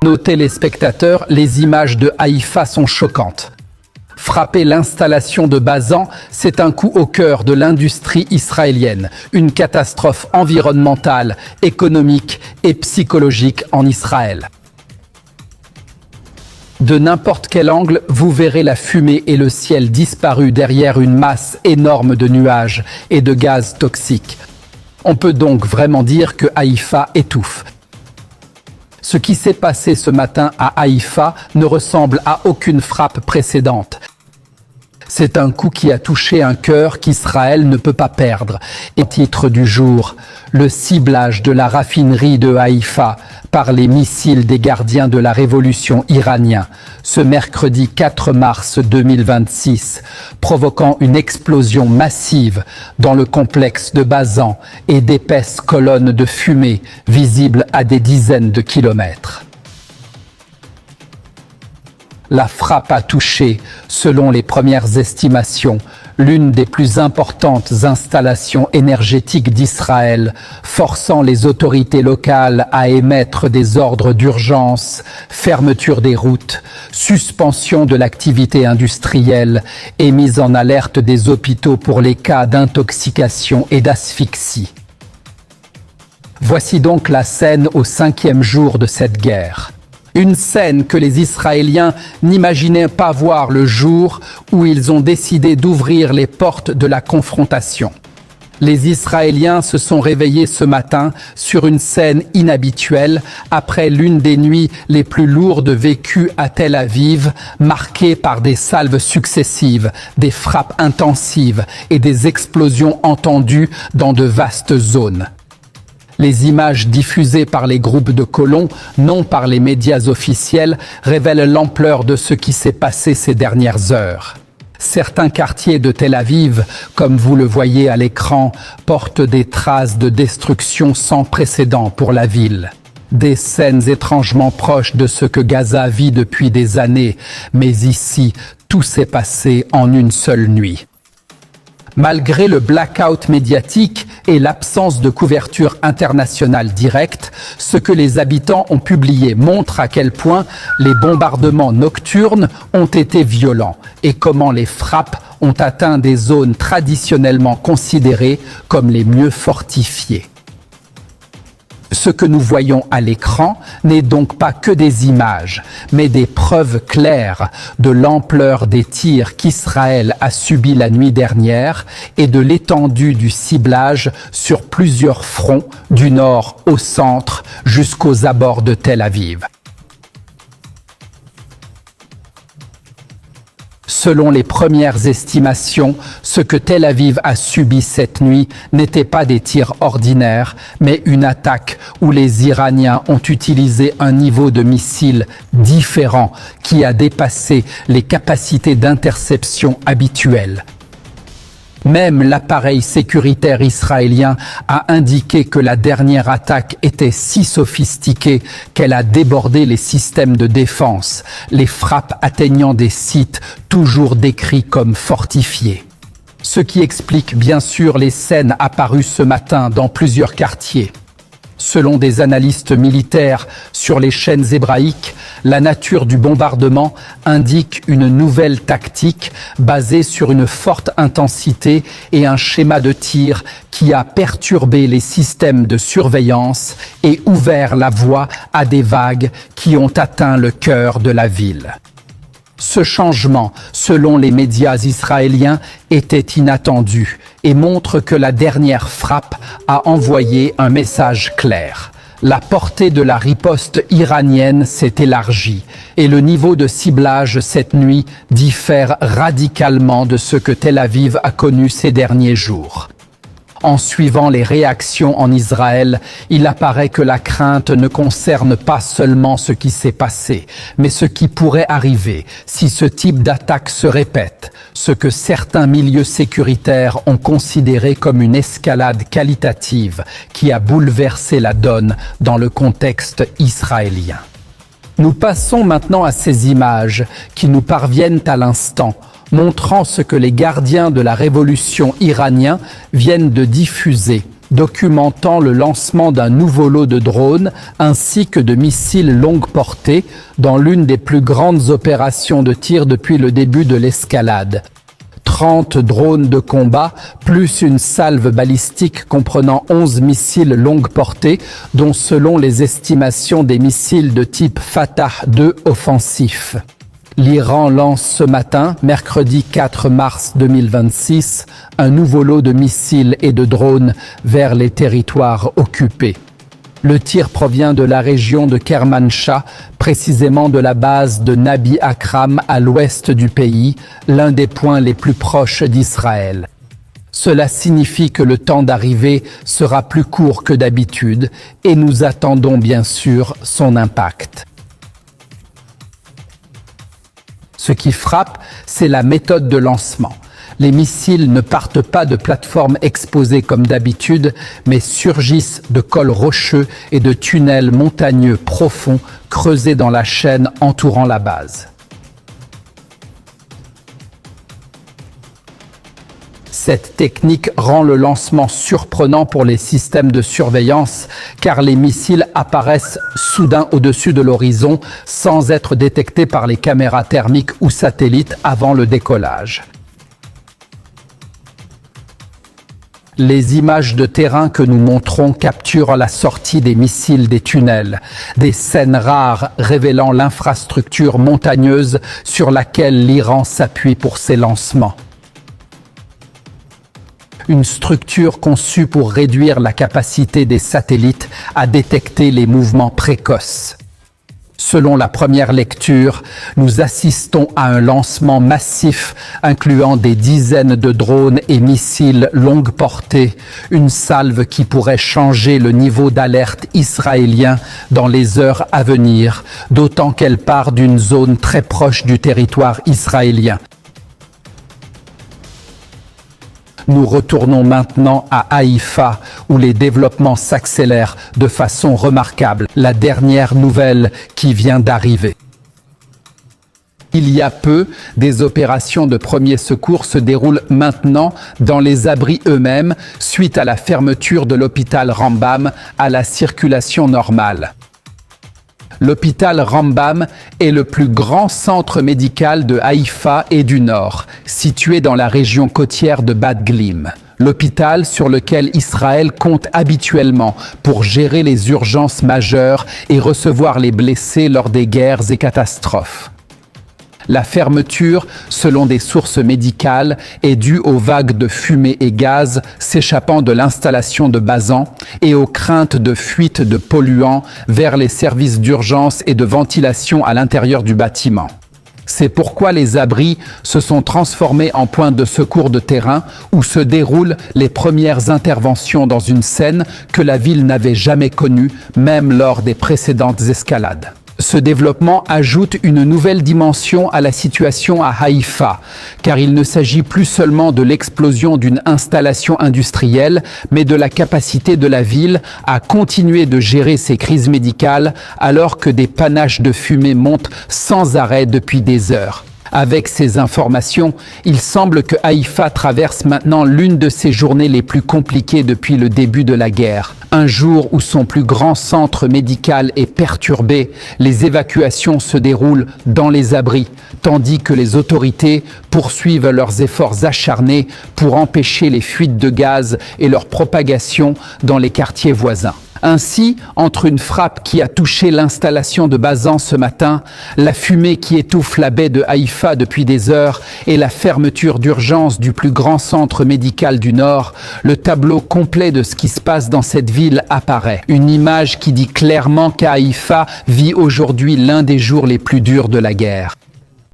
Nos téléspectateurs, les images de Haïfa sont choquantes. Frapper l'installation de Bazan, c'est un coup au cœur de l'industrie israélienne, une catastrophe environnementale, économique et psychologique en Israël. De n'importe quel angle, vous verrez la fumée et le ciel disparus derrière une masse énorme de nuages et de gaz toxiques. On peut donc vraiment dire que Haïfa étouffe. Ce qui s'est passé ce matin à Haïfa ne ressemble à aucune frappe précédente. C'est un coup qui a touché un cœur qu'Israël ne peut pas perdre. Et titre du jour, le ciblage de la raffinerie de Haïfa par les missiles des gardiens de la révolution iranien, ce mercredi 4 mars 2026, provoquant une explosion massive dans le complexe de Bazan et d'épaisses colonnes de fumée visibles à des dizaines de kilomètres. La frappe a touché, selon les premières estimations, l'une des plus importantes installations énergétiques d'Israël, forçant les autorités locales à émettre des ordres d'urgence, fermeture des routes, suspension de l'activité industrielle et mise en alerte des hôpitaux pour les cas d'intoxication et d'asphyxie. Voici donc la scène au 5e jour de cette guerre. Une scène que les Israéliens n'imaginaient pas voir le jour où ils ont décidé d'ouvrir les portes de la confrontation. Les Israéliens se sont réveillés ce matin sur une scène inhabituelle après l'une des nuits les plus lourdes vécues à Tel Aviv, marquée par des salves successives, des frappes intensives et des explosions entendues dans de vastes zones. Les images diffusées par les groupes de colons, non par les médias officiels, révèlent l'ampleur de ce qui s'est passé ces dernières heures. Certains quartiers de Tel Aviv, comme vous le voyez à l'écran, portent des traces de destruction sans précédent pour la ville. Des scènes étrangement proches de ce que Gaza vit depuis des années, mais ici, tout s'est passé en une seule nuit. Malgré le blackout médiatique et l'absence de couverture internationale directe, ce que les habitants ont publié montre à quel point les bombardements nocturnes ont été violents et comment les frappes ont atteint des zones traditionnellement considérées comme les mieux fortifiées. Ce que nous voyons à l'écran n'est donc pas que des images, mais des preuves claires de l'ampleur des tirs qu'Israël a subis la nuit dernière et de l'étendue du ciblage sur plusieurs fronts, du nord au centre jusqu'aux abords de Tel Aviv. Selon les premières estimations, ce que Tel Aviv a subi cette nuit n'était pas des tirs ordinaires, mais une attaque où les Iraniens ont utilisé un niveau de missiles différent qui a dépassé les capacités d'interception habituelles. Même l'appareil sécuritaire israélien a indiqué que la dernière attaque était si sophistiquée qu'elle a débordé les systèmes de défense, les frappes atteignant des sites toujours décrits comme fortifiés. Ce qui explique bien sûr les scènes apparues ce matin dans plusieurs quartiers. Selon des analystes militaires sur les chaînes hébraïques, la nature du bombardement indique une nouvelle tactique basée sur une forte intensité et un schéma de tir qui a perturbé les systèmes de surveillance et ouvert la voie à des vagues qui ont atteint le cœur de la ville. Ce changement, selon les médias israéliens, était inattendu et montre que la dernière frappe a envoyé un message clair. La portée de la riposte iranienne s'est élargie et le niveau de ciblage cette nuit diffère radicalement de ce que Tel Aviv a connu ces derniers jours. En suivant les réactions en Israël, il apparaît que la crainte ne concerne pas seulement ce qui s'est passé, mais ce qui pourrait arriver si ce type d'attaque se répète, ce que certains milieux sécuritaires ont considéré comme une escalade qualitative qui a bouleversé la donne dans le contexte israélien. Nous passons maintenant à ces images qui nous parviennent à l'instant, montrant ce que les gardiens de la révolution iranienne viennent de diffuser documentant le lancement d'un nouveau lot de drones ainsi que de missiles longue portée dans l'une des plus grandes opérations de tir depuis le début de l'escalade. 30 drones de combat, plus une salve balistique comprenant 11 missiles longue portée, dont selon les estimations des missiles de type Fatah 2 offensifs. L'Iran lance ce matin, mercredi 4 mars 2026, un nouveau lot de missiles et de drones vers les territoires occupés. Le tir provient de la région de Kermanshah, précisément de la base de Nabi Akram à l'ouest du pays, l'un des points les plus proches d'Israël. Cela signifie que le temps d'arrivée sera plus court que d'habitude et nous attendons bien sûr son impact. Ce qui frappe, c'est la méthode de lancement. Les missiles ne partent pas de plateformes exposées comme d'habitude, mais surgissent de cols rocheux et de tunnels montagneux profonds creusés dans la chaîne entourant la base. Cette technique rend le lancement surprenant pour les systèmes de surveillance car les missiles apparaissent soudain au-dessus de l'horizon sans être détectés par les caméras thermiques ou satellites avant le décollage. Les images de terrain que nous montrons capturent la sortie des missiles des tunnels, des scènes rares révélant l'infrastructure montagneuse sur laquelle l'Iran s'appuie pour ses lancements. Une structure conçue pour réduire la capacité des satellites à détecter les mouvements précoces. Selon la première lecture, nous assistons à un lancement massif incluant des dizaines de drones et missiles longue portée, une salve qui pourrait changer le niveau d'alerte israélien dans les heures à venir, d'autant qu'elle part d'une zone très proche du territoire israélien. Nous retournons maintenant à Haïfa, où les développements s'accélèrent de façon remarquable. La dernière nouvelle qui vient d'arriver. Il y a peu, des opérations de premiers secours se déroulent maintenant dans les abris eux-mêmes, suite à la fermeture de l'hôpital Rambam à la circulation normale. L'hôpital Rambam est le plus grand centre médical de Haïfa et du Nord, situé dans la région côtière de Bat Glim. L'hôpital sur lequel Israël compte habituellement pour gérer les urgences majeures et recevoir les blessés lors des guerres et catastrophes. La fermeture, selon des sources médicales, est due aux vagues de fumée et gaz s'échappant de l'installation de Bazan et aux craintes de fuite de polluants vers les services d'urgence et de ventilation à l'intérieur du bâtiment. C'est pourquoi les abris se sont transformés en points de secours de terrain où se déroulent les premières interventions dans une scène que la ville n'avait jamais connue, même lors des précédentes escalades. Ce développement ajoute une nouvelle dimension à la situation à Haïfa, car il ne s'agit plus seulement de l'explosion d'une installation industrielle, mais de la capacité de la ville à continuer de gérer ses crises médicales alors que des panaches de fumée montent sans arrêt depuis des heures. Avec ces informations, il semble que Haïfa traverse maintenant l'une de ses journées les plus compliquées depuis le début de la guerre. Un jour où son plus grand centre médical est perturbé, les évacuations se déroulent dans les abris, tandis que les autorités poursuivent leurs efforts acharnés pour empêcher les fuites de gaz et leur propagation dans les quartiers voisins. Ainsi, entre une frappe qui a touché l'installation de Bazan ce matin, la fumée qui étouffe la baie de Haïfa depuis des heures et la fermeture d'urgence du plus grand centre médical du Nord, le tableau complet de ce qui se passe dans cette ville apparaît. Une image qui dit clairement qu'Haïfa vit aujourd'hui l'un des jours les plus durs de la guerre.